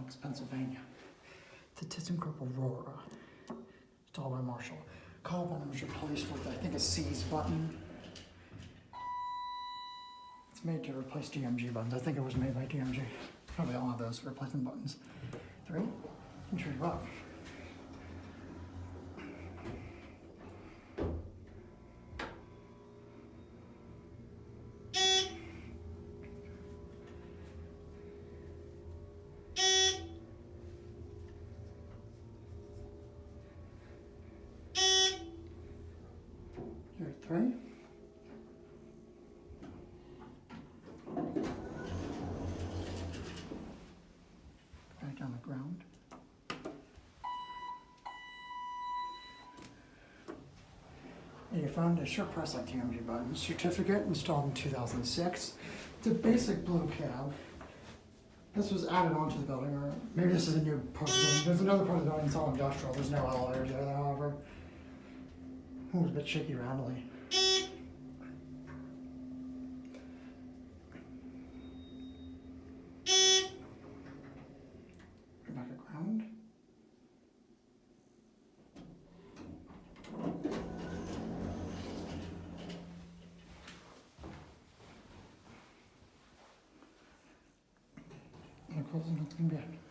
Blawknox, Pennsylvania. The ThyssenKrupp Aurora, installed by Marshall. Call button was replaced with, I think, a seize button. It's made to replace DMG buttons. I think it was made by DMG. Probably all of those replacement buttons. 3, and turn you up. Here, 3. Back on the ground. And you found a short press like TMG button. Certificate installed in 2006. It's a basic blue cab. This was added onto the building, or maybe this is a new part of the building. There's another part of the building, it's all industrial. There's no elevators there, however. It was a bit shaky rattly. Back to ground. And closing, nothing bad.